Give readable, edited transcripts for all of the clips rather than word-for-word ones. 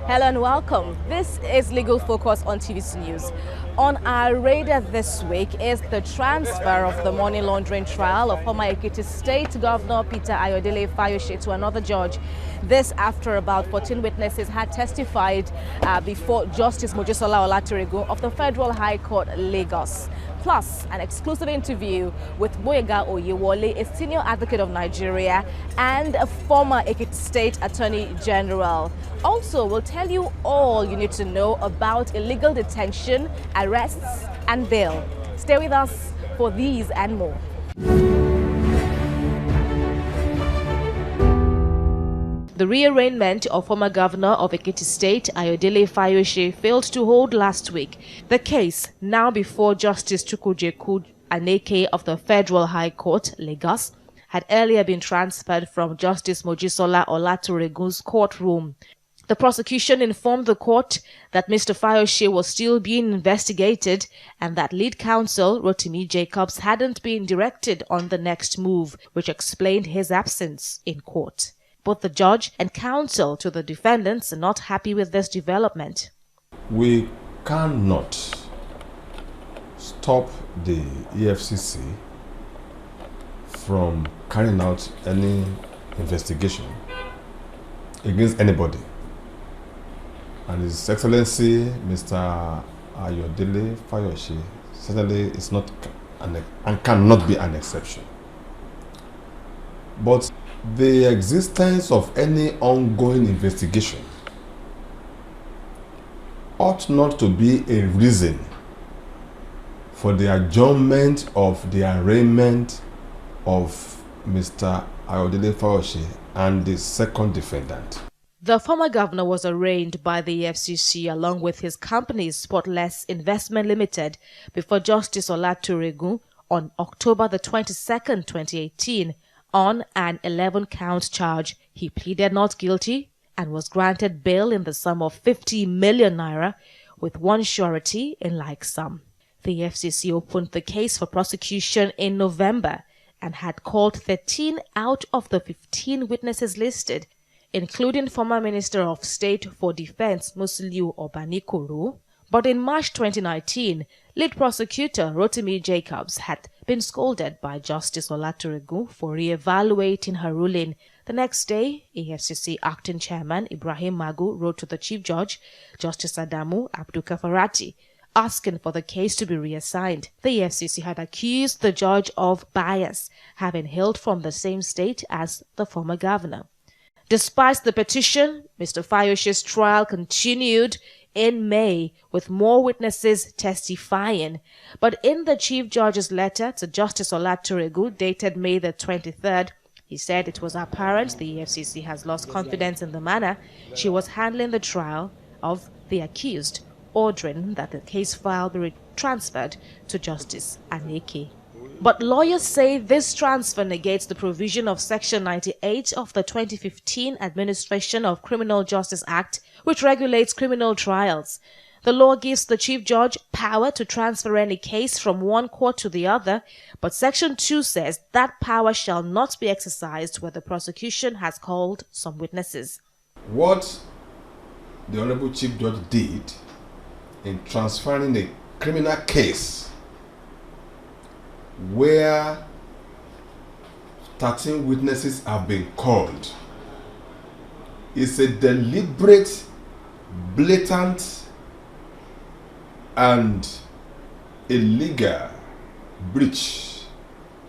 Hello and welcome. This is Legal Focus on TVC News. On our radar this week is the transfer of the money laundering trial of former Ekiti State Governor Peter Ayodele Fayose to another judge. This after about 14 witnesses had testified before Justice Mojisola Olatunregun of the Federal High Court, Lagos. Plus, an exclusive interview with Boyega Oyewole, a senior advocate of Nigeria and a former Ekiti State Attorney General. Also, we'll tell you all you need to know about illegal detention, arrests and bail. Stay with us for these and more. The rearrangement of former governor of Ekiti State, Ayodele Fayose, failed to hold last week. The case, now before Justice Chukwujeku Aneke of the Federal High Court, Lagos, had earlier been transferred from Justice Mojisola Olatunregun's courtroom. The prosecution informed the court that Mr. Fayose was still being investigated and that lead counsel Rotimi Jacobs hadn't been directed on the next move, which explained his absence in court. Both the judge and counsel to the defendants are not happy with this development. We cannot stop the EFCC from carrying out any investigation against anybody. And His Excellency Mr. Ayodele Fayose certainly is not and cannot be an exception. But the existence of any ongoing investigation ought not to be a reason for the adjournment of the arraignment of Mr. Ayodele Fayose and the second defendant. The former governor was arraigned by the EFCC along with his company Spotless Investment Limited before Justice Olatunregun on October the 22nd, 2018 on an 11-count charge. He pleaded not guilty and was granted bail in the sum of 50 million naira with one surety in like sum. The FCC opened the case for prosecution in November and had called 13 out of the 15 witnesses listed, including former Minister of State for Defense Musiliu Obanikoro. But in March 2019, lead prosecutor Rotimi Jacobs had been scolded by Justice Olatunregun for re-evaluating her ruling. The next day, EFCC acting chairman Ibrahim Magu wrote to the chief judge, Justice Adamu Abdulkafarati, asking for the case to be reassigned. The EFCC had accused the judge of bias, having hailed from the same state as the former governor. Despite the petition, Mr. Fayose's trial continued in May with more witnesses testifying. But in the chief judge's letter to Justice Olatunregun dated May the 23rd, he said it was apparent the EFCC has lost confidence in the manner she was handling the trial of the accused, ordering that the case file be transferred to Justice Aneke. But lawyers say this transfer negates the provision of Section 98 of the 2015 Administration of Criminal Justice Act, which regulates criminal trials. The law gives the chief judge power to transfer any case from one court to the other, but Section 2 says that power shall not be exercised where the prosecution has called some witnesses. What the Honorable Chief Judge did in transferring a criminal case where 13 witnesses have been called is a deliberate, blatant, and illegal breach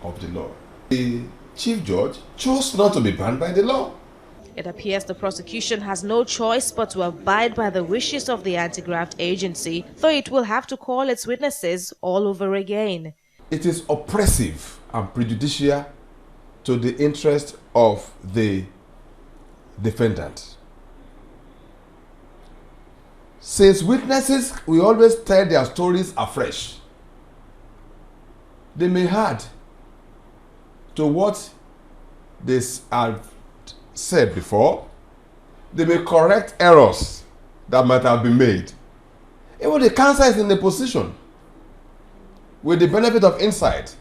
of the law. The chief judge chose not to be bound by the law. It appears the prosecution has no choice but to abide by the wishes of the anti-graft agency, though it will have to call its witnesses all over again. It is oppressive and prejudicial to the interest of the defendant. Since witnesses will always tell their stories afresh, they may add to what they have said before. They may correct errors that might have been made. Even the counsel is in a position with the benefit of insight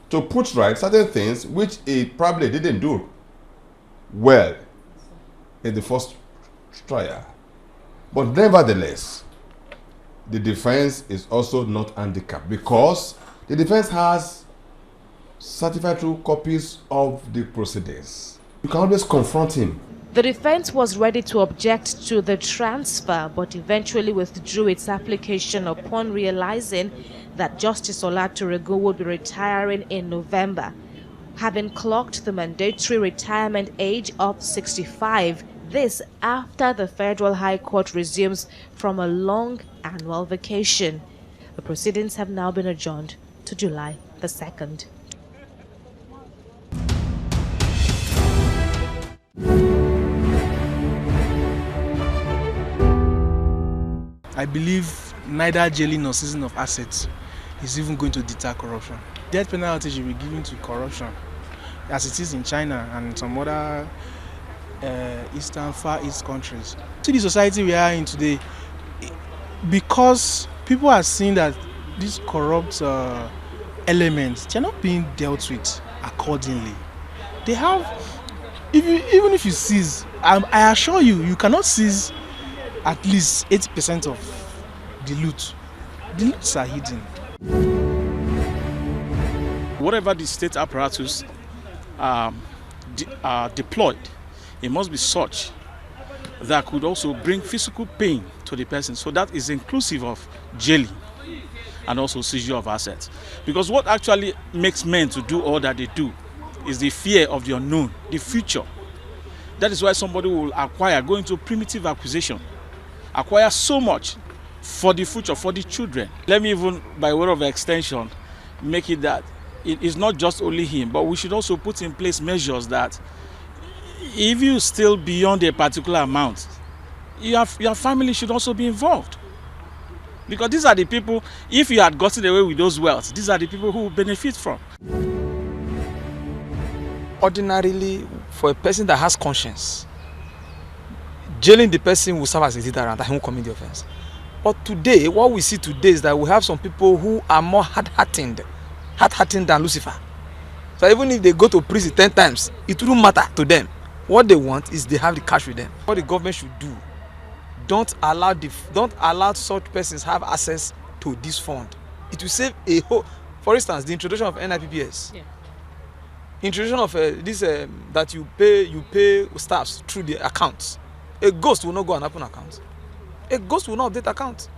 to put right certain things which he probably didn't do well in the first trial. But nevertheless, the defense is also not handicapped because the defense has certified true copies of the proceedings. You can always confront him. The defense was ready to object to the transfer, but eventually withdrew its application upon realizing that Justice Olatoregun would be retiring in November, having clocked the mandatory retirement age of 65. This after the Federal High Court resumes from a long annual vacation. The proceedings have now been adjourned to July the 2nd. I believe neither jailing nor seizing of assets is even going to deter corruption. Death penalty should be given to corruption, as it is in China and some other Far East countries. See the society we are in today, because people are seeing that these corrupt elements, they're not being dealt with accordingly. They have, even if you seize, I assure you, you cannot seize at least 80% of the loot. The loots are hidden. Whatever the state apparatus deployed, it must be such that could also bring physical pain to the person. So that is inclusive of jailing and also seizure of assets. Because what actually makes men to do all that they do is the fear of the unknown, the future. That is why somebody will go into primitive acquisition, acquire so much for the future, for the children. Let me even, by way of extension, make it that it is not just only him, but we should also put in place measures that if you steal beyond a particular amount, your family should also be involved. Because these are the people, if you had gotten away with those wealth, these are the people who will benefit from. Ordinarily, for a person that has conscience, jailing the person will serve as a deterrent and he won't commit the offense. But today, what we see today is that we have some people who are more hard-hearted than Lucifer. So even if they go to prison 10 times, it wouldn't matter to them. What they want is they have the cash with them. What the government should do, don't allow such persons have access to this fund. It will save a whole. For instance, the introduction of NIPPS. Yeah. Introduction of this that you pay staffs through the accounts. A ghost will not go and open accounts. A ghost will not update accounts.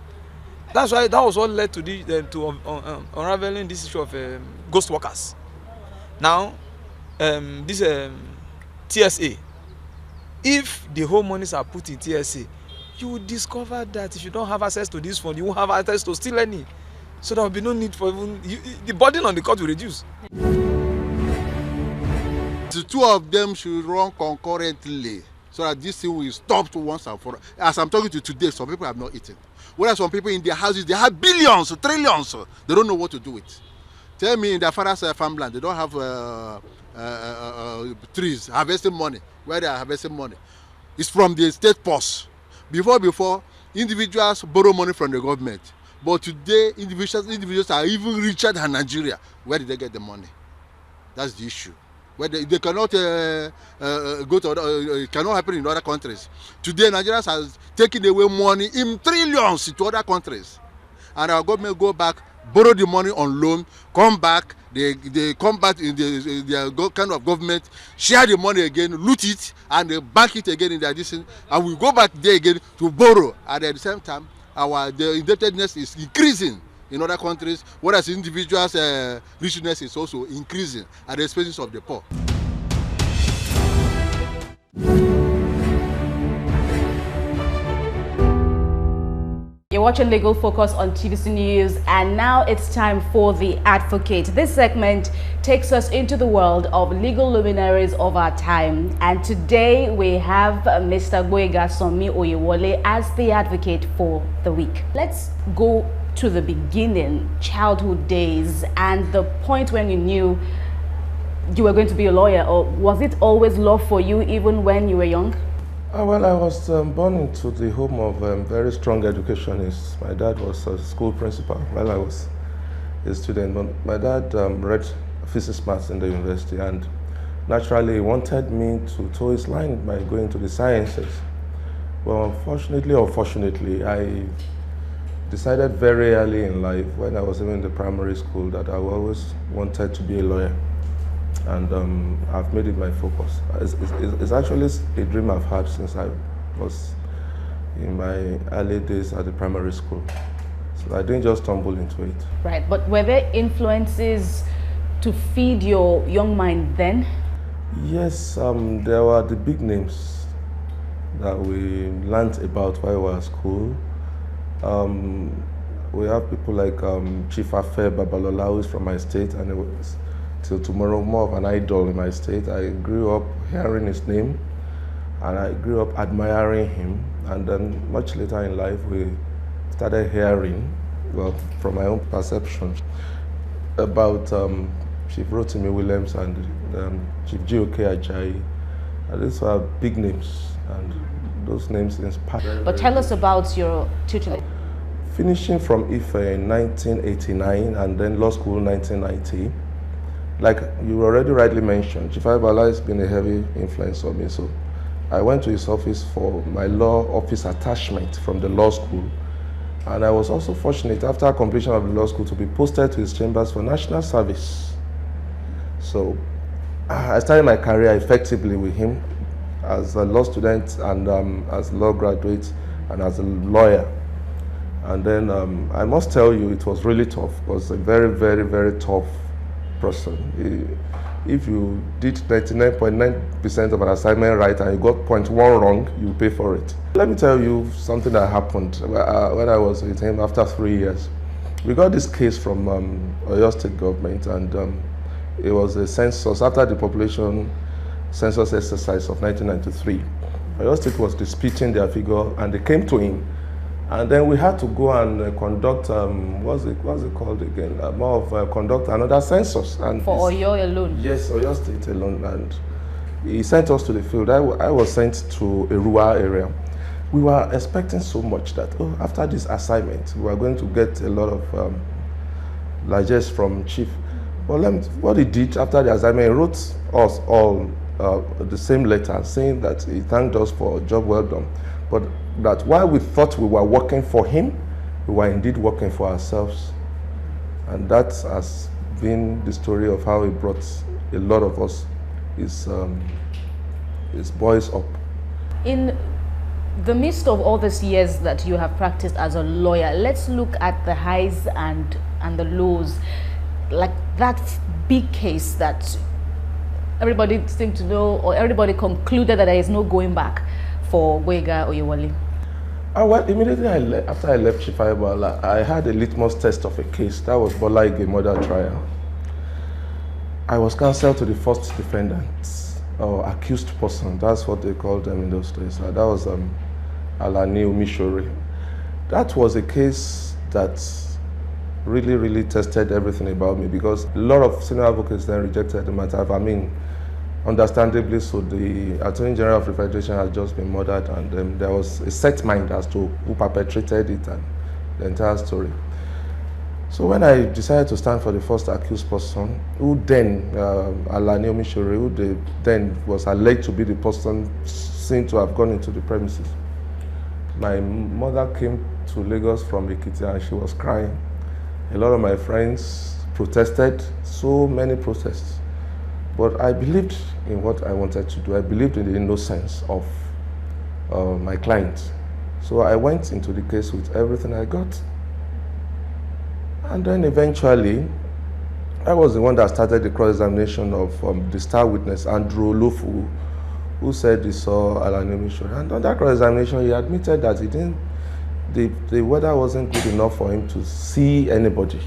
That's why that was what led to unraveling this issue of ghost workers. Now, this TSA. If the whole monies are put in TSA, you will discover that if you don't have access to this fund, you won't have access to steal any. So there will be no need for even the burden on the court will reduce. The two of them should run concurrently so that this thing will stop to once and for all. As I'm talking to you today, some people have not eaten. Whereas some people in their houses, they have billions, trillions. They don't know what to do with. Tell me, in their father's farmland, they don't have trees, harvesting money. Where they are harvesting money, it's from the state purse. Before, individuals borrow money from the government. But today, individuals are even richer than Nigeria. Where did they get the money? That's the issue. Where they cannot go to it cannot happen in other countries. Today, Nigerians are taking away money in trillions to other countries. And our government go back, borrow the money on loan, come back, they come back in their kind of government, share the money again, loot it, and they bank it again in their addition, and we go back there again to borrow. And at the same time, the indebtedness is increasing in other countries, whereas individuals' richness is also increasing at the expense of the poor. You're watching Legal Focus on TVC News, and now it's time for The Advocate. This segment takes us into the world of legal luminaries of our time. And today we have Mr. Gboyega Sanmi Oyewole as the advocate for the week. Let's go to the beginning, childhood days, and the point when you knew you were going to be a lawyer. Or was it always law for you even when you were young? Well, I was born into the home of very strong educationists. My dad was a school principal while I was a student. But my dad read physics maths in the university, and naturally he wanted me to toe his line by going to the sciences. Well, unfortunately or fortunately, I decided very early in life, when I was even in the primary school, that I always wanted to be a lawyer. And I've made it my focus. It's actually a dream I've had since I was in my early days at the primary school. So I didn't just stumble into it. Right, but were there influences to feed your young mind then? Yes, there were the big names that we learned about while we were at school. We have people like Chief Afe Babalola, who is from my state, and it was till tomorrow more of an idol in my state. I grew up hearing his name, and I grew up admiring him. And then much later in life, we started hearing, well, from my own perception, about Chief Rotimi Williams and Chief G.O.K. Ajayi. And these were big names, and those names inspired. But tell us about your tutelage. Finishing from Ife in 1989 and then law school 1990, like you already rightly mentioned, Chief Aibala has been a heavy influence on me. So I went to his office for my law office attachment from the law school. And I was also fortunate, after completion of the law school, to be posted to his chambers for national service. So I started my career effectively with him as a law student and as a law graduate and as a lawyer. And then I must tell you, it was really tough. It was a very, very, very tough person. If you did 99.9% of an assignment right and you got 0.1 wrong, you pay for it. Let me tell you something that happened when I was with him after 3 years. We got this case from Oyo State government, and it was a census after the population census exercise of 1993. Oyo State was disputing their figure, and they came to him. And then we had to go and conduct, what's it called again? Conduct another census. And for Oyo alone? Yes, Oyo State alone. And he sent us to the field. I was sent to a rural area. We were expecting so much that, after this assignment, we were going to get a lot of largesse from Chief. Well, what he did after the assignment, he wrote us all the same letter saying that he thanked us for a job well done. But that while we thought we were working for him, we were indeed working for ourselves. And that has been the story of how he brought a lot of us, his boys up. In the midst of all these years that you have practiced as a lawyer, let's look at the highs and the lows. Like that big case that everybody seemed to know, or everybody concluded that there is no going back for Gwega Oyewole. Well, immediately after I left Chief Aibala, I had a litmus test of a case. That was Bola Ige murder trial. I was counsel to the first defendant, or accused person. That's what they called them in those days. That was Alani Omishore. That was a case that really, really tested everything about me, because a lot of senior advocates then rejected the matter. I mean, understandably so. The Attorney General of the Federation had just been murdered, and there was a set mind as to who perpetrated it and the entire story. So when I decided to stand for the first accused person, who then, Alani Omishore, who then was alleged to be the person seen to have gone into the premises, my mother came to Lagos from Ekiti and she was crying. A lot of my friends protested, so many protests. But I believed in what I wanted to do. I believed in the innocence of my client. So I went into the case with everything I got. And then eventually, I was the one that started the cross-examination of the star witness, Andrew Olofu, who said he saw Alani Omishore. And on that cross-examination, he admitted that the weather wasn't good enough for him to see anybody,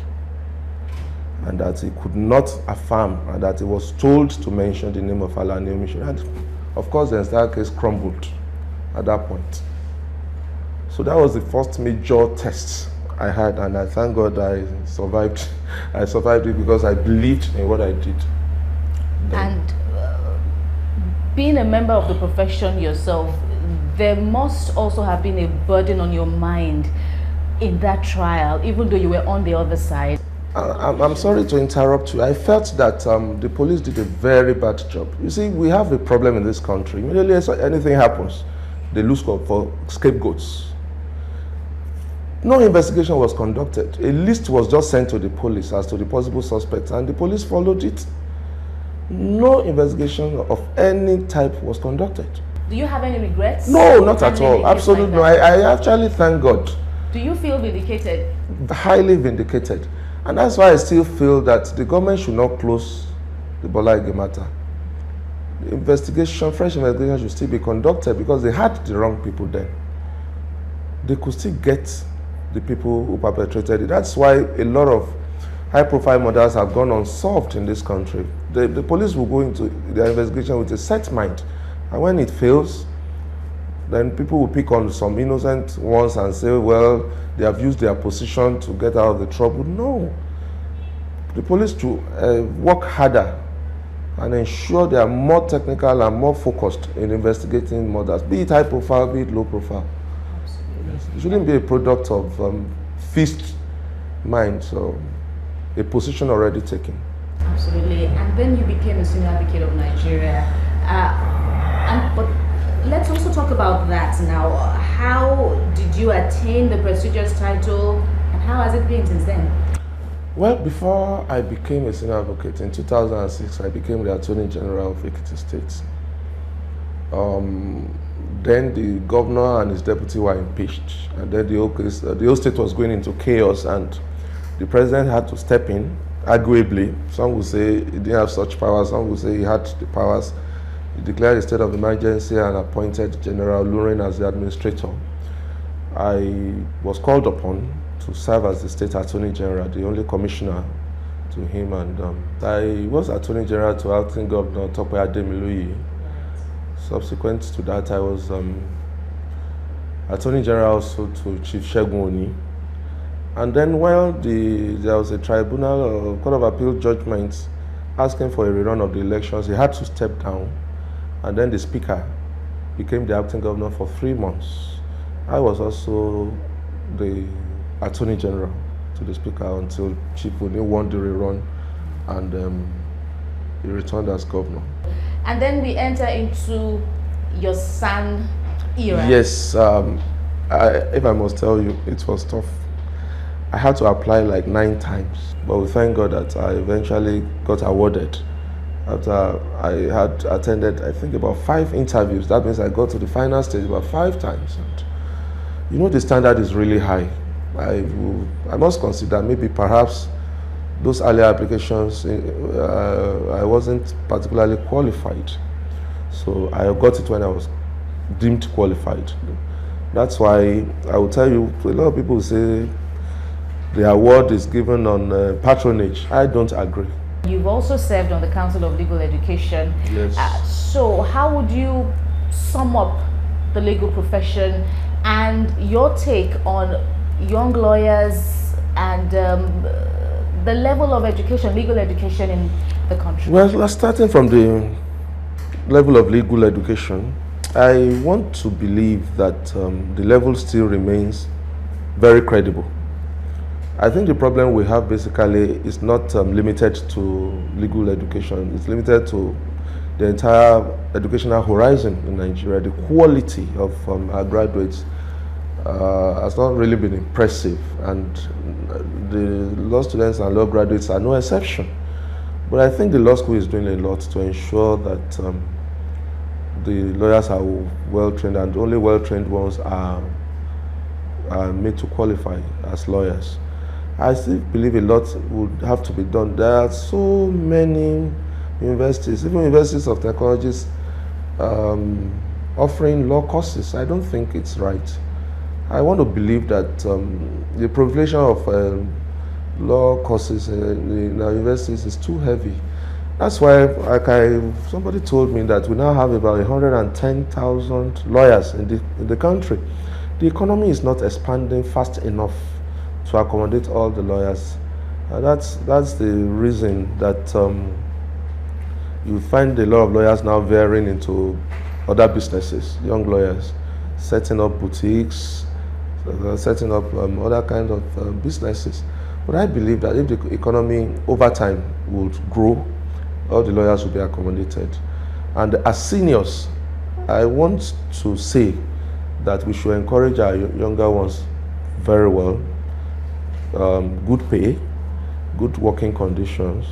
and that he could not affirm, and that he was told to mention the name of Alani Omishore. And of course, the entire case crumbled at that point. So that was the first major test I had, and I thank God I survived. I survived it because I believed in what I did. And being a member of the profession yourself, there must also have been a burden on your mind in that trial, even though you were on the other side. I'm sorry to interrupt you. I felt that the police did a very bad job. You see, we have a problem in this country. Immediately anything happens, they look for scapegoats. No investigation was conducted. A list was just sent to the police as to the possible suspects, and the police followed it. No investigation of any type was conducted. Do you have any regrets? No, not at all. Handling a case Absolutely like no. that? I actually thank God. Do you feel vindicated? Highly vindicated. And that's why I still feel that the government should not close the Bola Ige matter. The investigation, fresh investigation should still be conducted because they had the wrong people then. They could still get the people who perpetrated it. That's why a lot of high-profile murders have gone unsolved in this country. The police will go into their investigation with a set mind. And when it fails, then people will pick on some innocent ones and say, well, they have used their position to get out of the trouble. No. The police should work harder and ensure they are more technical and more focused in investigating murders, be it high profile, be it low profile. It shouldn't be a product of fixed mind, so a position already taken. Absolutely. And then you became a senior advocate of Nigeria. But let's also talk about that now. How did you attain the prestigious title, and how has it been since then? Well, before I became a senior advocate, in 2006, I became the Attorney General of Ekiti State. Then the governor and his deputy were impeached, and then the whole state was going into chaos, and the president had to step in, arguably. Some would say he didn't have such powers, some would say he had the powers. He declared a state of emergency and appointed General Lurin as the administrator. I was called upon to serve as the state attorney general, the only commissioner to him, and I was attorney general to acting governor Tope Ademiluyi. Subsequent to that, I was attorney general also to Chief Segun Oni. And then while there was a tribunal, court of appeal judgment asking for a rerun of the elections, he had to step down. And then the speaker became the acting governor for 3 months. I was also the attorney general to the speaker until Chief Oni won the rerun, and he returned as governor. And then we enter into your son era. Yes, if I must tell you, it was tough. I had to apply like 9 times, but we thank God that I eventually got awarded. After I had attended, I think, about 5 interviews. That means I got to the final stage about 5 times. And you know, the standard is really high. I must consider maybe perhaps those earlier applications, I wasn't particularly qualified. So I got it when I was deemed qualified. That's why I will tell you, a lot of people say the award is given on patronage. I don't agree. You've also served on the Council of Legal Education. Yes. So how would you sum up the legal profession and your take on young lawyers and the level of education, legal education in the country? Well, starting from the level of legal education, I want to believe that the level still remains very credible. I think the problem we have basically is not limited to legal education. It's limited to the entire educational horizon in Nigeria. The quality of our graduates has not really been impressive, and the law students and law graduates are no exception. But I think the law school is doing a lot to ensure that the lawyers are well trained, and only well trained ones are made to qualify as lawyers. I still believe a lot would have to be done. There are so many universities, even universities of technologies, offering law courses. I don't think it's right. I want to believe that the proliferation of law courses in our universities is too heavy. That's why, somebody told me that we now have about 110,000 lawyers in the country. The economy is not expanding fast enough to accommodate all the lawyers. That's the reason that you find a lot of lawyers now veering into other businesses, young lawyers, setting up boutiques, setting up other kinds of businesses. But I believe that if the economy over time would grow, all the lawyers will be accommodated. And as seniors, I want to say that we should encourage our younger ones very well, good pay, good working conditions,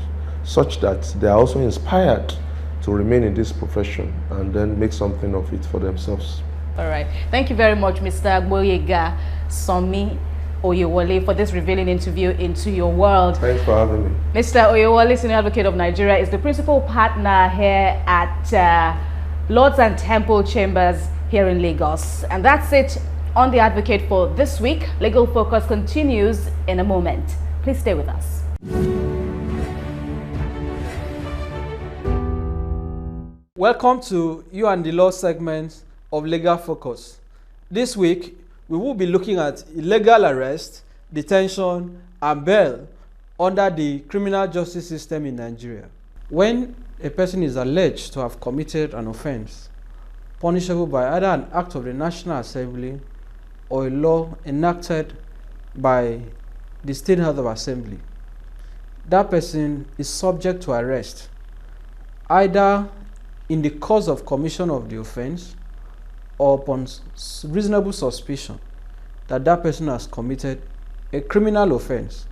such that they are also inspired to remain in this profession and then make something of it for themselves. All right. Thank you very much, Mr. Gboyega Sanmi Oyewole, for this revealing interview into your world. Thanks for having me. Mr. Oyewole, Senior Advocate of Nigeria, is the principal partner here at Lords and Temple Chambers here in Lagos. And that's it on The Advocate for this week. Legal Focus continues in a moment. Please stay with us. Welcome to You and the Law segment of Legal Focus. This week, we will be looking at illegal arrest, detention, and bail under the criminal justice system in Nigeria. When a person is alleged to have committed an offense, punishable by either an act of the National Assembly or a law enacted by the State House of Assembly, that person is subject to arrest, either in the course of commission of the offense or upon reasonable suspicion that that person has committed a criminal offense.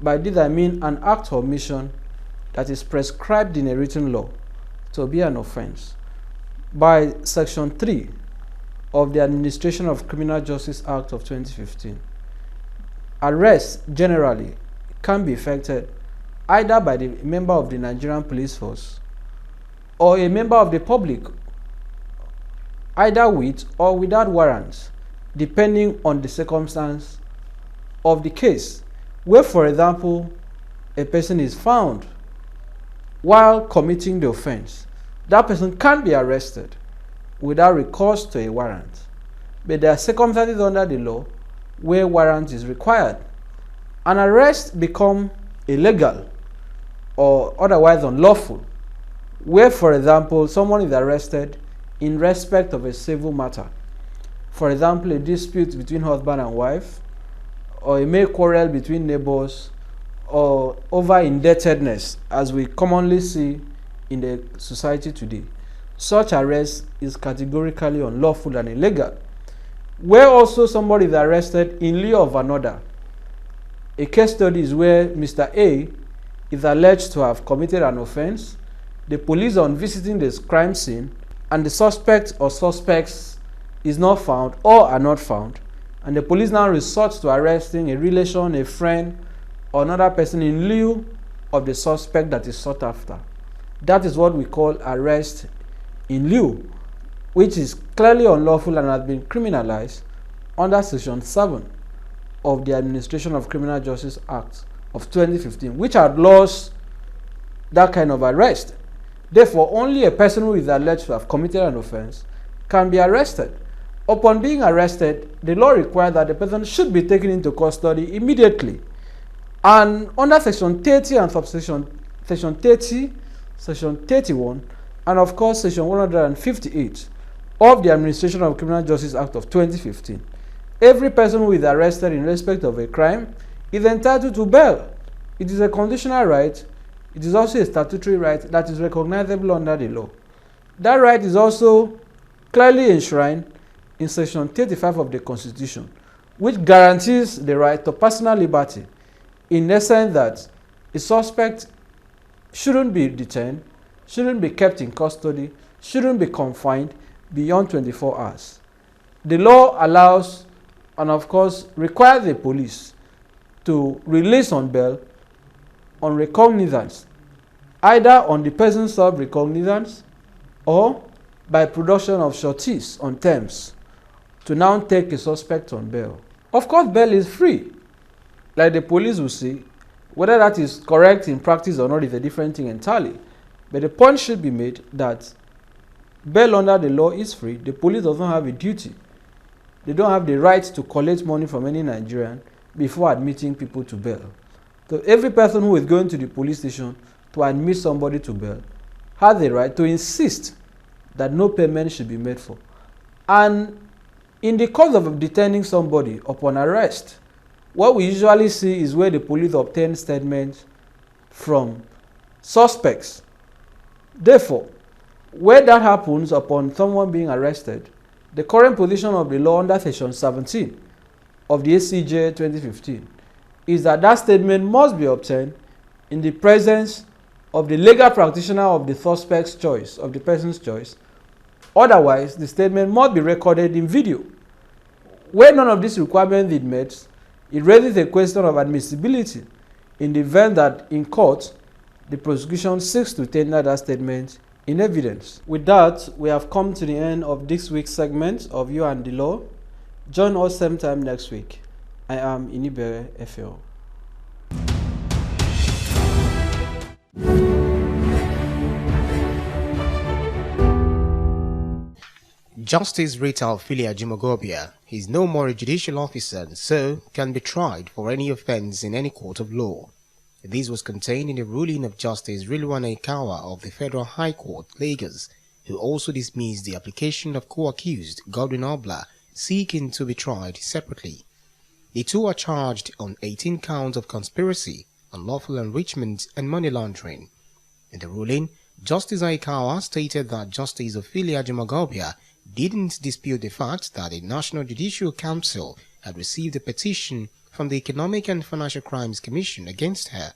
By this I mean an act or omission that is prescribed in a written law to be an offense. By Section 3 of the Administration of Criminal Justice Act of 2015, arrest generally can be effected either by the member of the Nigerian Police Force or a member of the public, either with or without warrants, depending on the circumstance of the case. Where, for example, a person is found while committing the offense, that person can be arrested without recourse to a warrant. But there are circumstances under the law where warrant is required. An arrest becomes illegal or otherwise unlawful where, for example, someone is arrested in respect of a civil matter. For example, a dispute between husband and wife, or a mere quarrel between neighbors, or over indebtedness, as we commonly see in the society today. Such arrest is categorically unlawful and illegal. Where also somebody is arrested in lieu of another. A case study is where Mr. A is alleged to have committed an offense. The police, on visiting the crime scene, and the suspect or suspects is not found or are not found, and the police now resort to arresting a relation, a friend, or another person in lieu of the suspect that is sought after. That is what we call arrest in lieu, which is clearly unlawful and has been criminalized under Section 7 of the Administration of Criminal Justice Act of 2015, which outlaws that kind of arrest. Therefore, only a person who is alleged to have committed an offense can be arrested. Upon being arrested, the law requires that the person should be taken into custody immediately. And under Section 30 and subsection Section 30, Section 31, and of course Section 158 of the Administration of Criminal Justice Act of 2015, every person who is arrested in respect of a crime is entitled to bail. It is a conditional right. It is also a statutory right that is recognizable under the law. That right is also clearly enshrined in Section 35 of the Constitution, which guarantees the right to personal liberty, in essence that a suspect shouldn't be detained, shouldn't be kept in custody, shouldn't be confined beyond 24 hours. The law allows and of course requires the police to release on bail on recognizance, either on the person served recognizance or by production of sureties on terms to now take a suspect on bail. Of course, bail is free, like the police will see. Whether that is correct in practice or not is a different thing entirely. But the point should be made that bail under the law is free. The police does not have a duty. They don't have the right to collect money from any Nigerian before admitting people to bail. So every person who is going to the police station to admit somebody to bail has the right to insist that no payment should be made for. And in the course of detaining somebody upon arrest, what we usually see is where the police obtain statements from suspects. Therefore, where that happens upon someone being arrested, the current position of the law under section 17 of the ACJ 2015 is that that statement must be obtained in the presence of the legal practitioner of the suspect's choice, of the person's choice. Otherwise, the statement must be recorded in video. Where none of these requirements is met, it raises a question of admissibility in the event that in court, the prosecution seeks to tender that statement in evidence. With that, we have come to the end of this week's segment of You and the Law. Join us same time next week. I am Inibere FL. Justice Rita Ophelia Jumagobia is no more a judicial officer and so can be tried for any offense in any court of law. This was contained in the ruling of Justice Rilwana Ikawa of the Federal High Court, Lagos, who also dismissed the application of co-accused Godwin Obla seeking to be tried separately. The two are charged on 18 counts of conspiracy, unlawful enrichment and money laundering. In the ruling, Justice Aikawa stated that Justice Ophelia Jumagobia didn't dispute the fact that the National Judicial Council had received a petition from the Economic and Financial Crimes Commission against her,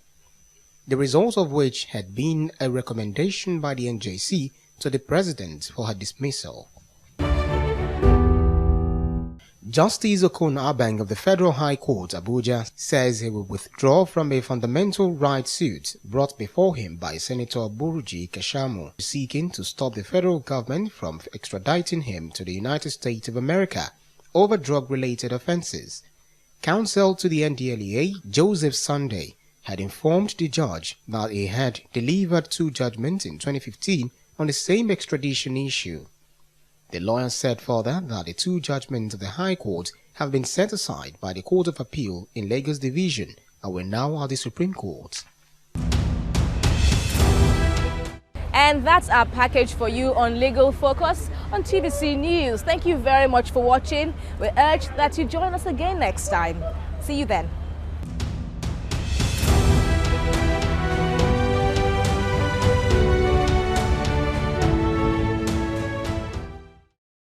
the result of which had been a recommendation by the NJC to the President for her dismissal. Justice Okon Abang of the Federal High Court, Abuja, says he will withdraw from a fundamental rights suit brought before him by Senator Buruji Kashamu, seeking to stop the federal government from extraditing him to the United States of America over drug-related offenses. Counsel to the NDLEA, Joseph Sunday, had informed the judge that he had delivered two judgments in 2015 on the same extradition issue. The lawyer said further that the two judgments of the High Court have been set aside by the Court of Appeal in Lagos Division and were now at the Supreme Court. And that's our package for you on Legal Focus on TVC News. Thank you very much for watching. We urge that you join us again next time. See you then.